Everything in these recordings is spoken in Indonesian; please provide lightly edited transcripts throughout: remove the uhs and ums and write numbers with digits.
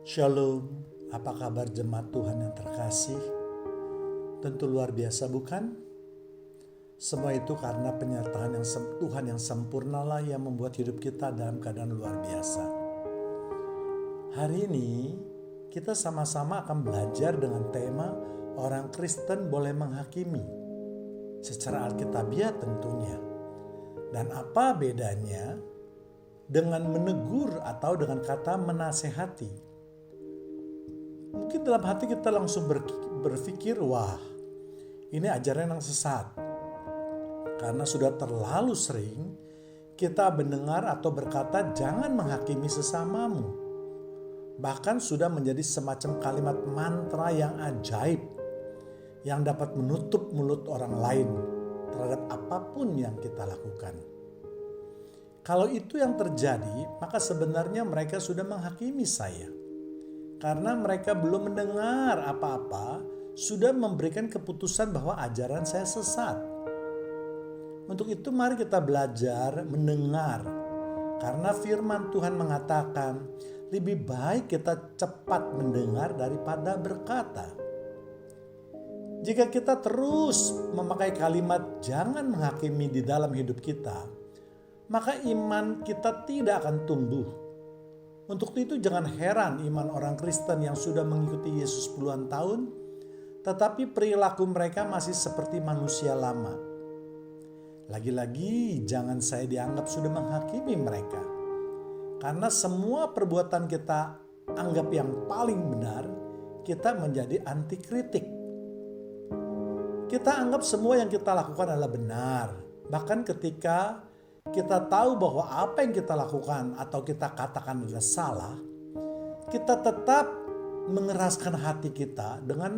Shalom, apa kabar jemaat Tuhan yang terkasih? Tentu luar biasa bukan? Semua itu karena penyertaan Tuhan yang sempurnalah yang membuat hidup kita dalam keadaan luar biasa. Hari ini kita sama-sama akan belajar dengan tema orang Kristen boleh menghakimi. Secara alkitabiah tentunya. Dan apa bedanya dengan menegur atau dengan kata menasehati? Mungkin dalam hati kita langsung berpikir, wah ini ajaran yang sesat. Karena sudah terlalu sering kita mendengar atau berkata jangan menghakimi sesamamu. Bahkan sudah menjadi semacam kalimat mantra yang ajaib. Yang dapat menutup mulut orang lain terhadap apapun yang kita lakukan. Kalau itu yang terjadi, maka sebenarnya mereka sudah menghakimi saya. Karena mereka belum mendengar apa-apa, sudah memberikan keputusan bahwa ajaran saya sesat. Untuk itu mari kita belajar mendengar. Karena firman Tuhan mengatakan, lebih baik kita cepat mendengar daripada berkata. Jika kita terus memakai kalimat jangan menghakimi di dalam hidup kita, maka iman kita tidak akan tumbuh. Untuk itu jangan heran iman orang Kristen yang sudah mengikuti Yesus puluhan tahun, tetapi perilaku mereka masih seperti manusia lama. Lagi-lagi jangan saya dianggap sudah menghakimi mereka. Karena semua perbuatan kita anggap yang paling benar, kita menjadi anti kritik. Kita anggap semua yang kita lakukan adalah benar. Bahkan ketika kita tahu bahwa apa yang kita lakukan atau kita katakan adalah salah, kita tetap mengeraskan hati kita dengan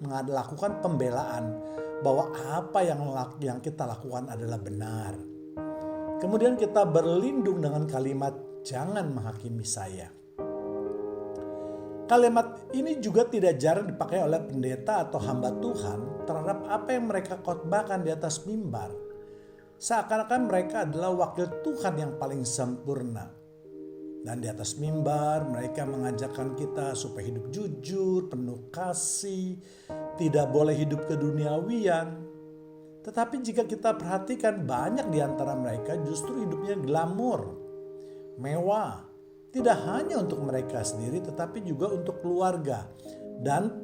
melakukan pembelaan bahwa apa yang kita lakukan adalah benar. Kemudian kita berlindung dengan kalimat jangan menghakimi saya. Kalimat ini juga tidak jarang dipakai oleh pendeta atau hamba Tuhan terhadap apa yang mereka khotbahkan di atas mimbar. Seakan-akan mereka adalah wakil Tuhan yang paling sempurna. Dan di atas mimbar mereka mengajarkan kita supaya hidup jujur, penuh kasih, tidak boleh hidup keduniawian. Tetapi jika kita perhatikan banyak di antara mereka justru hidupnya glamor, mewah. Tidak hanya untuk mereka sendiri tetapi juga untuk keluarga. Dan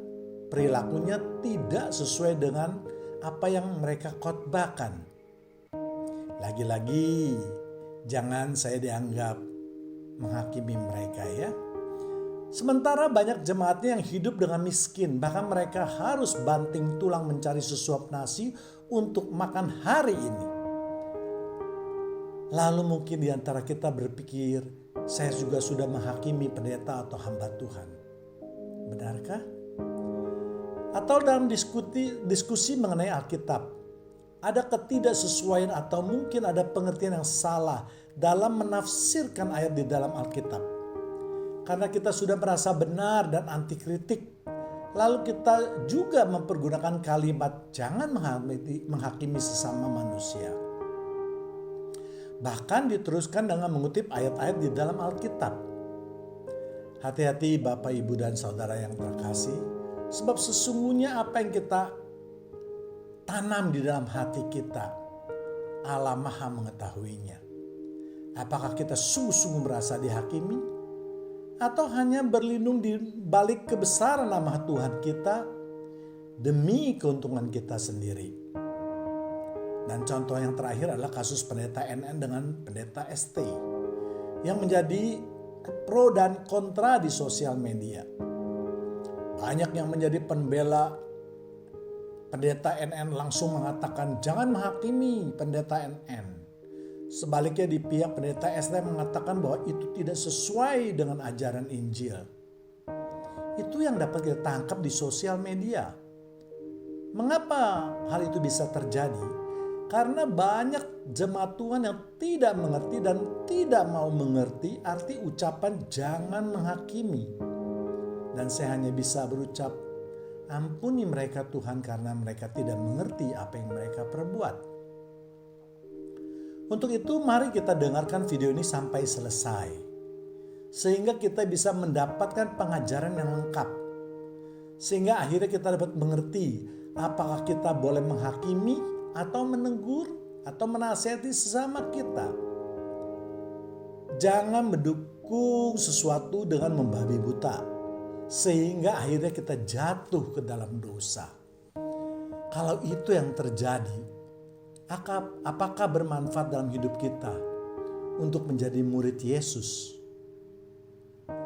perilakunya tidak sesuai dengan apa yang mereka khotbahkan. Lagi-lagi jangan saya dianggap menghakimi mereka ya. Sementara banyak jemaatnya yang hidup dengan miskin. Bahkan mereka harus banting tulang mencari sesuap nasi untuk makan hari ini. Lalu mungkin di antara kita berpikir, saya juga sudah menghakimi pendeta atau hamba Tuhan. Benarkah? Atau dalam diskusi mengenai Alkitab, ada ketidaksesuaian atau mungkin ada pengertian yang salah dalam menafsirkan ayat di dalam Alkitab. Karena kita sudah merasa benar dan anti kritik, lalu kita juga mempergunakan kalimat jangan menghakimi sesama manusia. Bahkan diteruskan dengan mengutip ayat-ayat di dalam Alkitab. Hati-hati Bapak, Ibu, dan Saudara yang terkasih, sebab sesungguhnya apa yang kita tanam di dalam hati kita, Allah Maha mengetahuinya. Apakah kita sungguh-sungguh merasa dihakimi? Atau hanya berlindung di balik kebesaran nama Tuhan kita demi keuntungan kita sendiri? Dan contoh yang terakhir adalah kasus pendeta NN dengan pendeta ST yang menjadi pro dan kontra di sosial media. Banyak yang menjadi pembela pendeta NN langsung mengatakan jangan menghakimi pendeta NN. Sebaliknya di pihak pendeta ST mengatakan bahwa itu tidak sesuai dengan ajaran Injil. Itu yang dapat kita tangkap di sosial media. Mengapa hal itu bisa terjadi? Karena banyak jemaat Tuhan yang tidak mengerti dan tidak mau mengerti arti ucapan jangan menghakimi. Dan saya hanya bisa berucap, ampuni mereka Tuhan karena mereka tidak mengerti apa yang mereka perbuat. Untuk itu mari kita dengarkan video ini sampai selesai. sehingga kita bisa mendapatkan pengajaran yang lengkap. Sehingga akhirnya kita dapat mengerti apakah kita boleh menghakimi atau menegur atau menasihati sesama kita. Jangan mendukung sesuatu dengan membabi buta, sehingga akhirnya kita jatuh ke dalam dosa. Kalau itu yang terjadi, apakah bermanfaat dalam hidup kita untuk menjadi murid Yesus?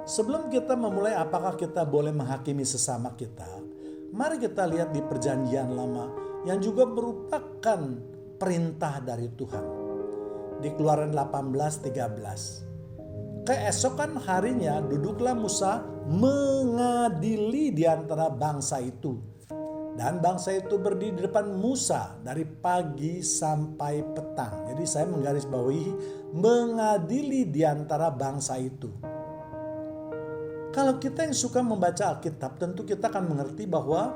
Sebelum kita memulai apakah kita boleh menghakimi sesama kita, mari kita lihat di Perjanjian Lama yang juga merupakan perintah dari Tuhan. Di Keluaran 18:13. Keesokan harinya duduklah Musa mengadili di antara bangsa itu. Dan bangsa itu berdiri di depan Musa dari pagi sampai petang. Jadi saya menggarisbawahi mengadili di antara bangsa itu. Kalau kita yang suka membaca Alkitab, tentu kita akan mengerti bahwa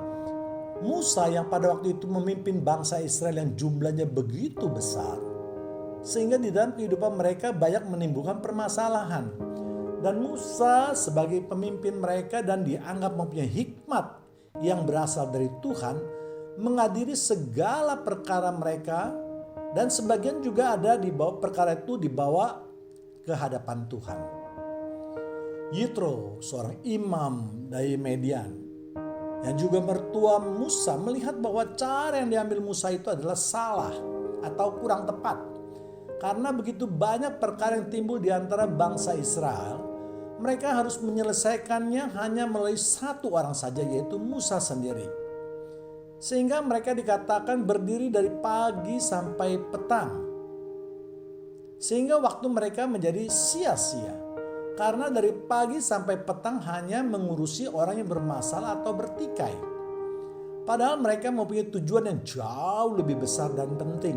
Musa yang pada waktu itu memimpin bangsa Israel yang jumlahnya begitu besar, sehingga di dalam kehidupan mereka banyak menimbulkan permasalahan. Dan Musa sebagai pemimpin mereka dan dianggap mempunyai hikmat yang berasal dari Tuhan, mengadili segala perkara mereka, dan sebagian juga ada di bawah perkara itu dibawa ke hadapan Tuhan. Yitro, seorang imam dari Median, yang juga mertua Musa, melihat bahwa cara yang diambil Musa itu adalah salah atau kurang tepat. Karena begitu banyak perkara yang timbul di antara bangsa Israel, mereka harus menyelesaikannya hanya melalui satu orang saja, yaitu Musa sendiri. Sehingga mereka dikatakan berdiri dari pagi sampai petang. Sehingga waktu mereka menjadi sia-sia. Karena dari pagi sampai petang hanya mengurusi orang yang bermasalah atau bertikai. Padahal mereka mempunyai tujuan yang jauh lebih besar dan penting,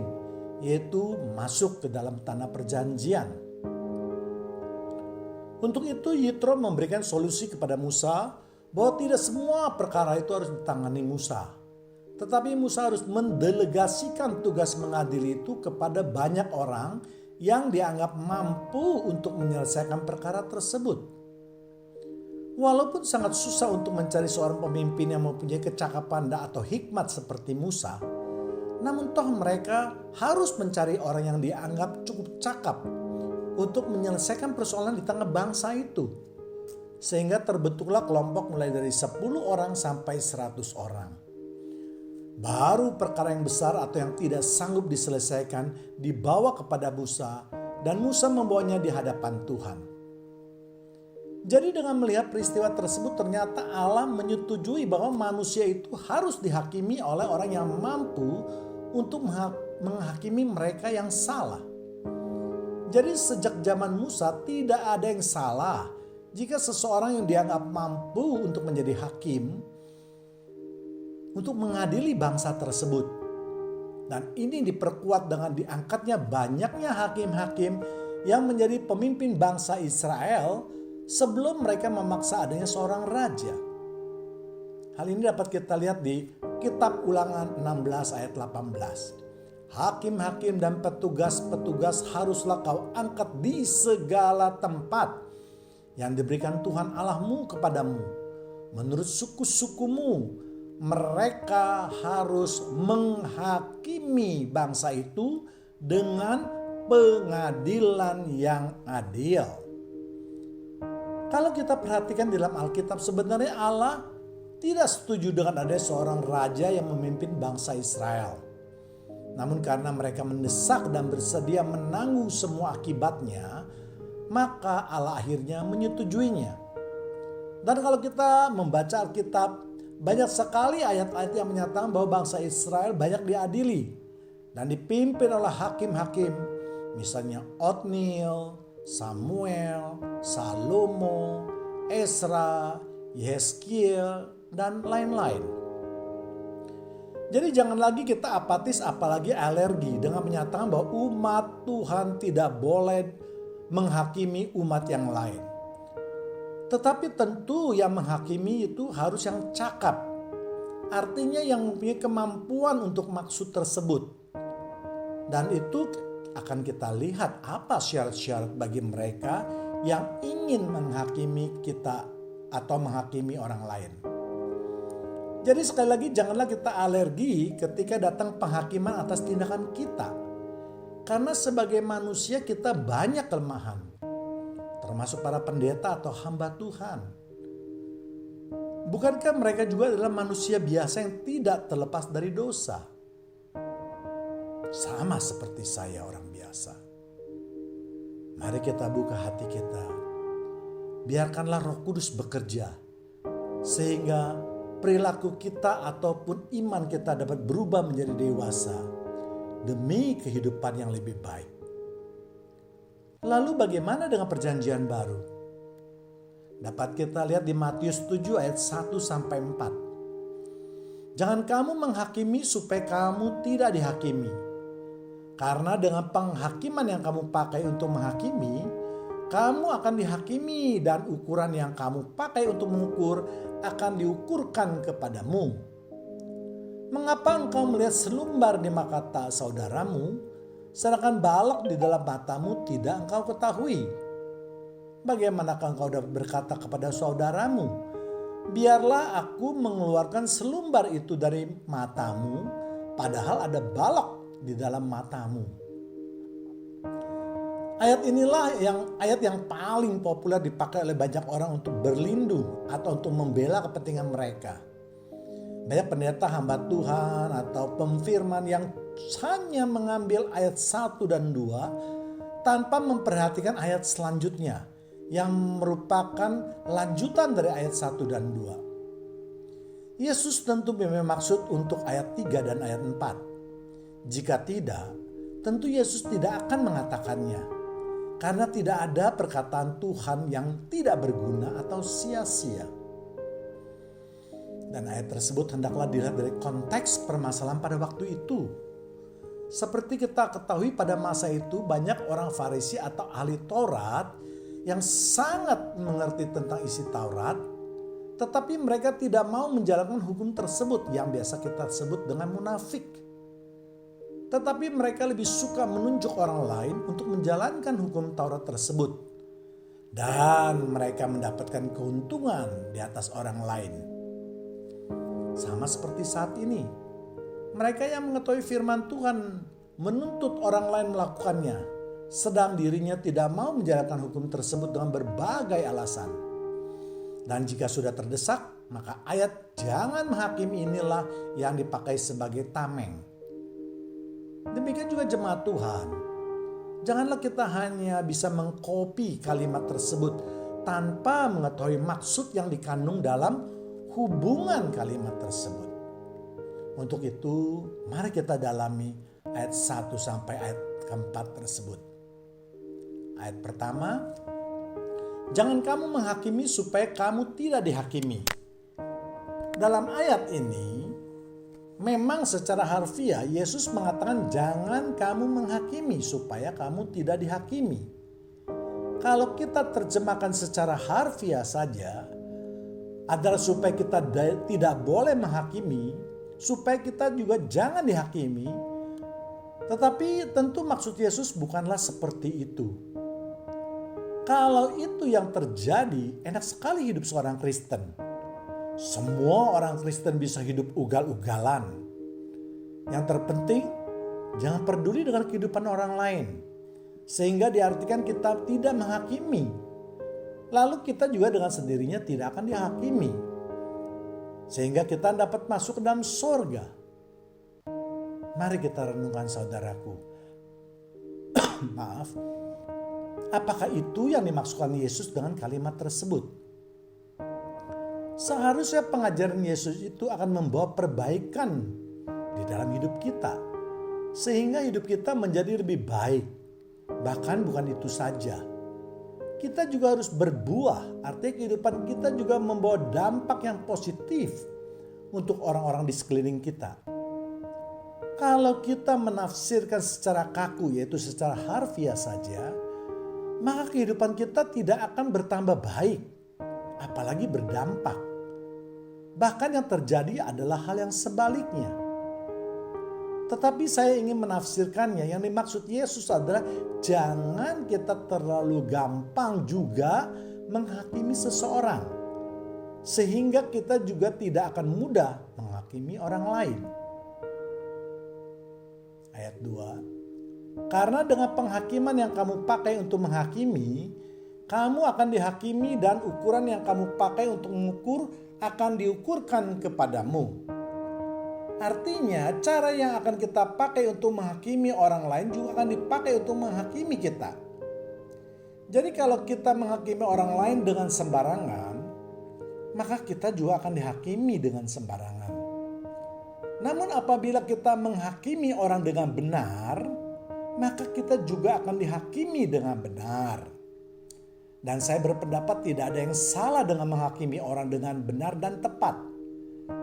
yaitu masuk ke dalam tanah perjanjian. Untuk itu Yitro memberikan solusi kepada Musa bahwa tidak semua perkara itu harus ditangani Musa. Tetapi Musa harus mendelegasikan tugas mengadili itu kepada banyak orang yang dianggap mampu untuk menyelesaikan perkara tersebut. Walaupun sangat susah untuk mencari seorang pemimpin yang mempunyai kecakapan atau hikmat seperti Musa, namun toh mereka harus mencari orang yang dianggap cukup cakap untuk menyelesaikan persoalan di tengah bangsa itu. Sehingga terbentuklah kelompok mulai dari 10 orang sampai 100 orang. Baru perkara yang besar atau yang tidak sanggup diselesaikan dibawa kepada Musa, dan Musa membawanya di hadapan Tuhan. Jadi dengan melihat peristiwa tersebut, ternyata Allah menyetujui bahwa manusia itu harus dihakimi oleh orang yang mampu untuk menghakimi mereka yang salah. Jadi sejak zaman Musa tidak ada yang salah jika seseorang yang dianggap mampu untuk menjadi hakim, untuk mengadili bangsa tersebut. Dan ini diperkuat dengan diangkatnya banyaknya hakim-hakim yang menjadi pemimpin bangsa Israel sebelum mereka memaksa adanya seorang raja. Hal ini dapat kita lihat di Kitab Ulangan 16 ayat 18. Hakim-hakim dan petugas-petugas haruslah kau angkat di segala tempat yang diberikan Tuhan Allahmu kepadamu. Menurut suku-sukumu, mereka harus menghakimi bangsa itu dengan pengadilan yang adil. Kalau kita perhatikan di dalam Alkitab, sebenarnya Allah tidak setuju dengan adanya seorang raja yang memimpin bangsa Israel. Namun karena mereka mendesak dan bersedia menanggung semua akibatnya, maka Allah akhirnya menyetujuinya. Dan kalau kita membaca Alkitab, banyak sekali ayat-ayat yang menyatakan bahwa bangsa Israel banyak diadili dan dipimpin oleh hakim-hakim. Misalnya Otniel, Samuel, Salomo, Ezra, Yehezkiel, dan lain-lain. Jadi jangan lagi kita apatis apalagi alergi dengan menyatakan bahwa umat Tuhan tidak boleh menghakimi umat yang lain. Tetapi tentu yang menghakimi itu harus yang cakap. Artinya yang mempunyai kemampuan untuk maksud tersebut. Dan itu akan kita lihat apa syarat-syarat bagi mereka yang ingin menghakimi kita atau menghakimi orang lain. Jadi sekali lagi janganlah kita alergi ketika datang penghakiman atas tindakan kita. Karena sebagai manusia kita banyak kelemahan. Termasuk para pendeta atau hamba Tuhan. Bukankah mereka juga adalah manusia biasa yang tidak terlepas dari dosa? Sama seperti saya orang biasa. Mari kita buka hati kita. Biarkanlah Roh Kudus bekerja. Sehingga perilaku kita ataupun iman kita dapat berubah menjadi dewasa. Demi kehidupan yang lebih baik. Lalu bagaimana dengan perjanjian baru? Dapat kita lihat di Matius 7 ayat 1-4. Jangan kamu menghakimi supaya kamu tidak dihakimi. Karena dengan penghakiman yang kamu pakai untuk menghakimi, kamu akan dihakimi dan ukuran yang kamu pakai untuk mengukur akan diukurkan kepadamu. Mengapa engkau melihat selumbar di mata saudaramu, sedangkan balok di dalam matamu tidak engkau ketahui? Bagaimanakah engkau dapat berkata kepada saudaramu, biarlah aku mengeluarkan selumbar itu dari matamu, padahal ada balok di dalam matamu. Ayat yang paling populer dipakai oleh banyak orang untuk berlindung atau untuk membela kepentingan mereka. Banyak pendeta hamba Tuhan atau pemfirman yang hanya mengambil ayat 1 dan 2 tanpa memperhatikan ayat selanjutnya yang merupakan lanjutan dari ayat 1 dan 2. Yesus tentu memang maksud untuk ayat 3 dan ayat 4. Jika tidak, tentu Yesus tidak akan mengatakannya. Karena tidak ada perkataan Tuhan yang tidak berguna atau sia-sia. Dan ayat tersebut hendaklah dilihat dari konteks permasalahan pada waktu itu. Seperti kita ketahui pada masa itu banyak orang Farisi atau ahli Taurat yang sangat mengerti tentang isi Taurat. Tetapi mereka tidak mau menjalankan hukum tersebut yang biasa kita sebut dengan munafik. Tetapi mereka lebih suka menunjuk orang lain untuk menjalankan hukum Taurat tersebut. Dan mereka mendapatkan keuntungan di atas orang lain. Sama seperti saat ini. Mereka yang mengetahui firman Tuhan menuntut orang lain melakukannya. Sedang dirinya tidak mau menjalankan hukum tersebut dengan berbagai alasan. Dan jika sudah terdesak, maka ayat jangan menghakimi inilah yang dipakai sebagai tameng. Demikian juga jemaat Tuhan. Janganlah kita hanya bisa mengkopi kalimat tersebut tanpa mengetahui maksud yang dikandung dalam hubungan kalimat tersebut. Untuk itu, mari kita dalami ayat 1 sampai ayat keempat tersebut. Ayat pertama, jangan kamu menghakimi supaya kamu tidak dihakimi. Dalam ayat ini, memang secara harfiah Yesus mengatakan jangan kamu menghakimi supaya kamu tidak dihakimi. Kalau kita terjemahkan secara harfiah saja adalah supaya kita tidak boleh menghakimi, supaya kita juga jangan dihakimi. Tetapi tentu maksud Yesus bukanlah seperti itu. Kalau itu yang terjadi, enak sekali hidup seorang Kristen. Semua orang Kristen bisa hidup ugal-ugalan. Yang terpenting, jangan peduli dengan kehidupan orang lain. Sehingga diartikan kita tidak menghakimi. Lalu kita juga dengan sendirinya tidak akan dihakimi. Sehingga kita dapat masuk ke dalam sorga. Mari kita renungkan saudaraku. Maaf. Apakah itu yang dimaksudkan Yesus dengan kalimat tersebut? Seharusnya pengajaran Yesus itu akan membawa perbaikan di dalam hidup kita. Sehingga hidup kita menjadi lebih baik. Bahkan bukan itu saja. Kita juga harus berbuah. Artinya kehidupan kita juga membawa dampak yang positif untuk orang-orang di sekeliling kita. Kalau kita menafsirkan secara kaku, yaitu secara harfiah saja, maka kehidupan kita tidak akan bertambah baik, apalagi berdampak. Bahkan yang terjadi adalah hal yang sebaliknya. Tetapi saya ingin menafsirkannya. Yang dimaksud Yesus adalah jangan kita terlalu gampang juga menghakimi seseorang. Sehingga kita juga tidak akan mudah menghakimi orang lain. Ayat 2. Karena dengan penghakiman yang kamu pakai untuk menghakimi, kamu akan dihakimi dan ukuran yang kamu pakai untuk mengukur akan diukurkan kepadamu. Artinya cara yang akan kita pakai untuk menghakimi orang lain juga akan dipakai untuk menghakimi kita. Jadi kalau kita menghakimi orang lain dengan sembarangan, maka kita juga akan dihakimi dengan sembarangan. Namun apabila kita menghakimi orang dengan benar, maka kita juga akan dihakimi dengan benar. Dan saya berpendapat tidak ada yang salah dengan menghakimi orang dengan benar dan tepat.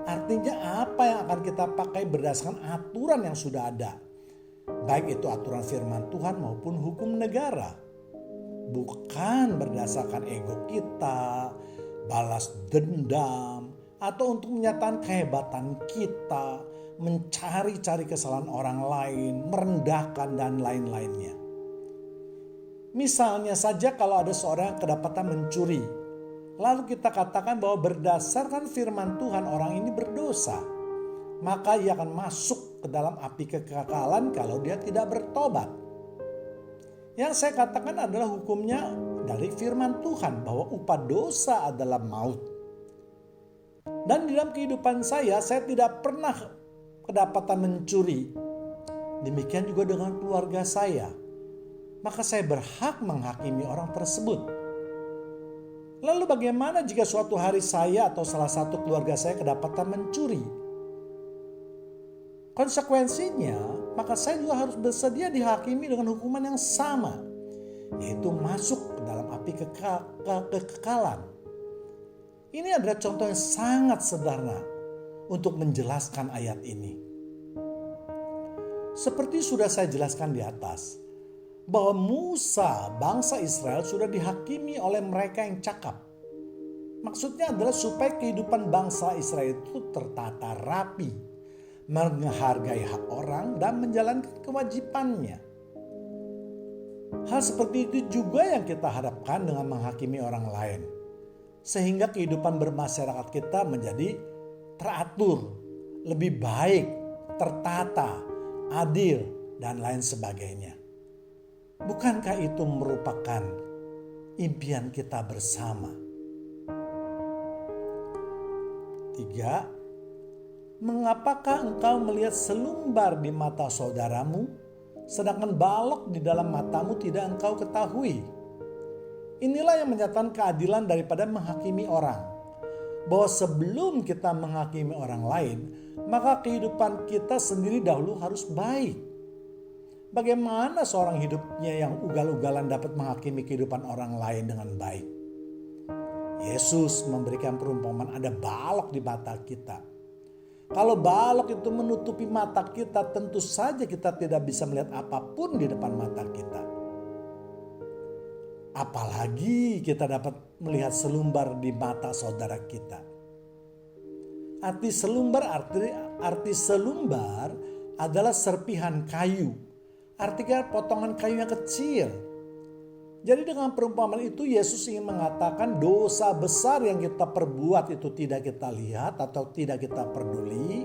Artinya apa yang akan kita pakai berdasarkan aturan yang sudah ada. Baik itu aturan firman Tuhan maupun hukum negara. Bukan berdasarkan ego kita, balas dendam, atau untuk menyatakan kehebatan kita, mencari-cari kesalahan orang lain, merendahkan dan lain-lainnya. Misalnya saja kalau ada seorang yang kedapatan mencuri, lalu kita katakan bahwa berdasarkan firman Tuhan orang ini berdosa, maka ia akan masuk ke dalam api kekekalan kalau dia tidak bertobat. Yang saya katakan adalah hukumnya dari firman Tuhan bahwa upah dosa adalah maut. Dan di dalam kehidupan saya tidak pernah kedapatan mencuri. Demikian juga dengan keluarga saya. Maka saya berhak menghakimi orang tersebut. Lalu bagaimana jika suatu hari saya atau salah satu keluarga saya kedapatan mencuri? Konsekuensinya, maka saya juga harus bersedia dihakimi dengan hukuman yang sama, yaitu masuk ke dalam api kekekalan. Ini adalah contoh yang sangat sederhana untuk menjelaskan ayat ini. Seperti sudah saya jelaskan di atas, bahwa Musa, bangsa Israel sudah dihakimi oleh mereka yang cakap. Maksudnya adalah supaya kehidupan bangsa Israel itu tertata rapi, menghargai hak orang dan menjalankan kewajibannya. Hal seperti itu juga yang kita harapkan dengan menghakimi orang lain. Sehingga kehidupan bermasyarakat kita menjadi teratur, lebih baik, tertata, adil, dan lain sebagainya. Bukankah itu merupakan impian kita bersama? 3. Mengapakah engkau melihat selumbar di mata saudaramu, sedangkan balok di dalam matamu tidak engkau ketahui? Inilah yang menyatakan keadilan daripada menghakimi orang. Bahwa sebelum kita menghakimi orang lain, maka kehidupan kita sendiri dahulu harus baik. Bagaimana seorang hidupnya yang ugal-ugalan dapat menghakimi kehidupan orang lain dengan baik? Yesus memberikan perumpamaan ada balok di mata kita. Kalau balok itu menutupi mata kita, tentu saja kita tidak bisa melihat apapun di depan mata kita. Apalagi kita dapat melihat selumbar di mata saudara kita. Arti selumbar adalah serpihan kayu. Artinya potongan kayu yang kecil. Jadi dengan perumpamaan itu Yesus ingin mengatakan dosa besar yang kita perbuat itu tidak kita lihat atau tidak kita peduli.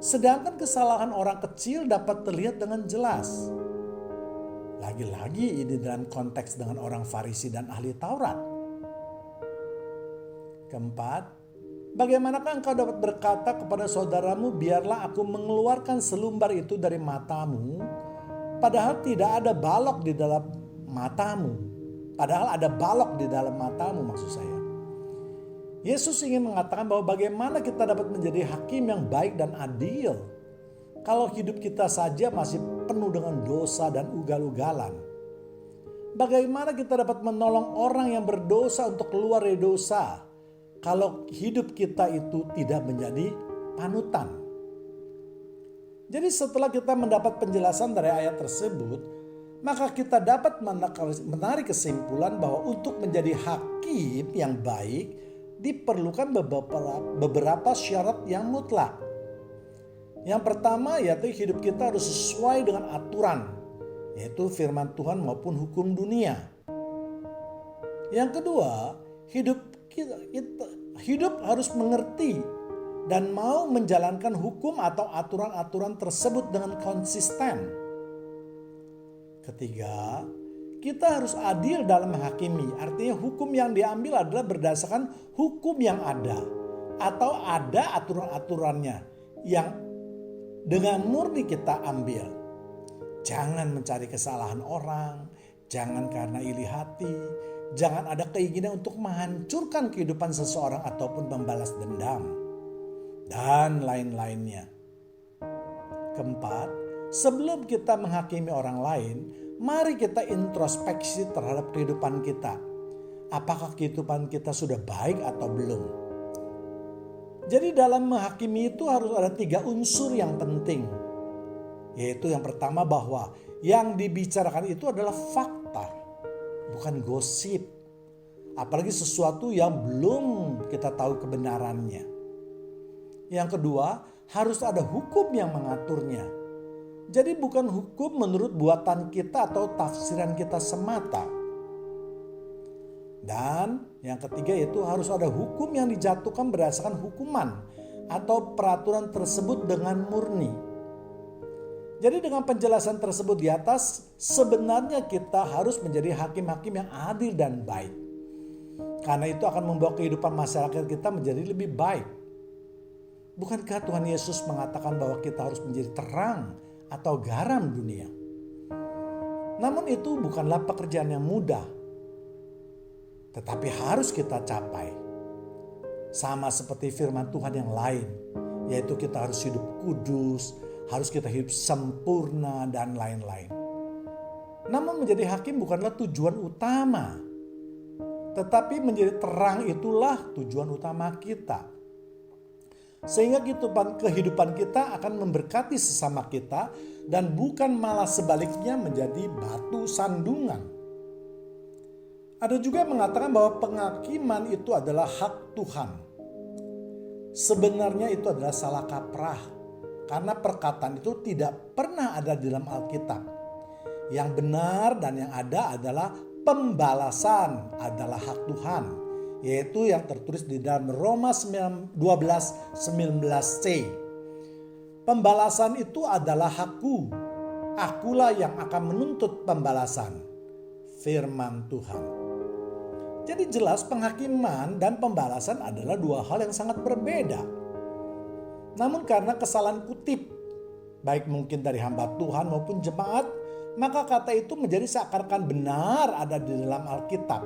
Sedangkan kesalahan orang kecil dapat terlihat dengan jelas. Lagi-lagi ini dalam konteks dengan orang Farisi dan ahli Taurat. Keempat, bagaimanakah engkau dapat berkata kepada saudaramu, biarlah aku mengeluarkan selumbar itu dari matamu, padahal tidak ada balok di dalam matamu. Padahal ada balok di dalam matamu maksud saya. Yesus ingin mengatakan bahwa bagaimana kita dapat menjadi hakim yang baik dan adil kalau hidup kita saja masih penuh dengan dosa dan ugal-ugalan. Bagaimana kita dapat menolong orang yang berdosa untuk keluar dari dosa kalau hidup kita itu tidak menjadi panutan. Jadi setelah kita mendapat penjelasan dari ayat tersebut, maka kita dapat menarik kesimpulan bahwa untuk menjadi hakim yang baik diperlukan beberapa syarat yang mutlak. Yang pertama yaitu hidup kita harus sesuai dengan aturan, yaitu firman Tuhan maupun hukum dunia. Yang kedua, hidup harus mengerti dan mau menjalankan hukum atau aturan-aturan tersebut dengan konsisten. Ketiga, kita harus adil dalam menghakimi. Artinya hukum yang diambil adalah berdasarkan hukum yang ada atau ada aturan-aturannya yang dengan murni kita ambil. Jangan mencari kesalahan orang, jangan karena iri hati, jangan ada keinginan untuk menghancurkan kehidupan seseorang ataupun membalas dendam, dan lain-lainnya. Keempat, sebelum kita menghakimi orang lain, mari kita introspeksi terhadap kehidupan kita. Apakah kehidupan kita sudah baik atau belum? Jadi dalam menghakimi itu harus ada 3 unsur yang penting. Yaitu yang pertama bahwa yang dibicarakan itu adalah fakta, bukan gosip. Apalagi sesuatu yang belum kita tahu kebenarannya. Yang kedua, harus ada hukum yang mengaturnya. Jadi bukan hukum menurut buatan kita atau tafsiran kita semata. Dan yang ketiga yaitu harus ada hukum yang dijatuhkan berdasarkan hukuman atau peraturan tersebut dengan murni. Jadi dengan penjelasan tersebut di atas, sebenarnya kita harus menjadi hakim-hakim yang adil dan baik. Karena itu akan membawa kehidupan masyarakat kita menjadi lebih baik. Bukankah Tuhan Yesus mengatakan bahwa kita harus menjadi terang atau garam dunia? Namun itu bukanlah pekerjaan yang mudah. Tetapi harus kita capai. Sama seperti firman Tuhan yang lain. Yaitu kita harus hidup kudus, harus kita hidup sempurna dan lain-lain. Namun menjadi hakim bukanlah tujuan utama. Tetapi menjadi terang itulah tujuan utama kita. Sehingga kehidupan kita akan memberkati sesama kita dan bukan malah sebaliknya menjadi batu sandungan. Ada juga yang mengatakan bahwa penghakiman itu adalah hak Tuhan. Sebenarnya itu adalah salah kaprah. Karena perkataan itu tidak pernah ada di dalam Alkitab. Yang benar dan yang ada adalah pembalasan adalah hak Tuhan. Yaitu yang tertulis di dalam Roma 12:19c. Pembalasan itu adalah hakku. Akulah yang akan menuntut pembalasan. Firman Tuhan. Jadi jelas penghakiman dan pembalasan adalah 2 hal yang sangat berbeda. Namun karena kesalahan kutip, baik mungkin dari hamba Tuhan maupun jemaat, maka kata itu menjadi seakan-akan benar ada di dalam Alkitab.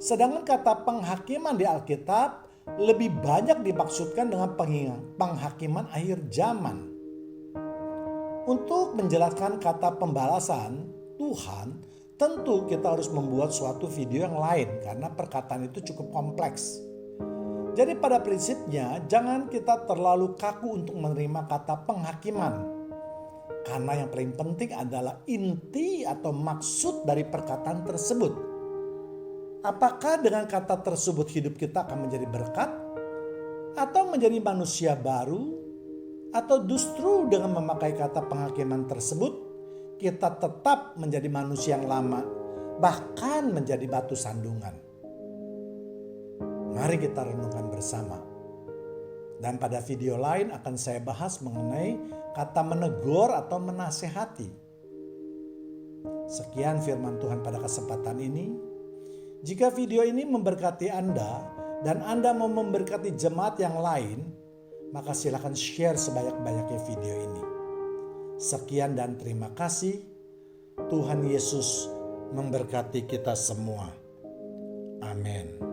Sedangkan kata penghakiman di Alkitab lebih banyak dimaksudkan dengan penghakiman akhir zaman. Untuk menjelaskan kata pembalasan Tuhan, tentu kita harus membuat suatu video yang lain karena perkataan itu cukup kompleks. Jadi pada prinsipnya jangan kita terlalu kaku untuk menerima kata penghakiman. Karena yang paling penting adalah inti atau maksud dari perkataan tersebut. Apakah dengan kata tersebut hidup kita akan menjadi berkat? Atau menjadi manusia baru? Atau justru dengan memakai kata penghakiman tersebut kita tetap menjadi manusia yang lama, bahkan menjadi batu sandungan. Mari kita renungkan bersama. Dan pada video lain akan saya bahas mengenai kata menegur atau menasehati. Sekian firman Tuhan pada kesempatan ini. Jika video ini memberkati Anda dan Anda mau memberkati jemaat yang lain, maka silakan share sebanyak-banyaknya video ini. Sekian dan terima kasih. Tuhan Yesus memberkati kita semua. Amin.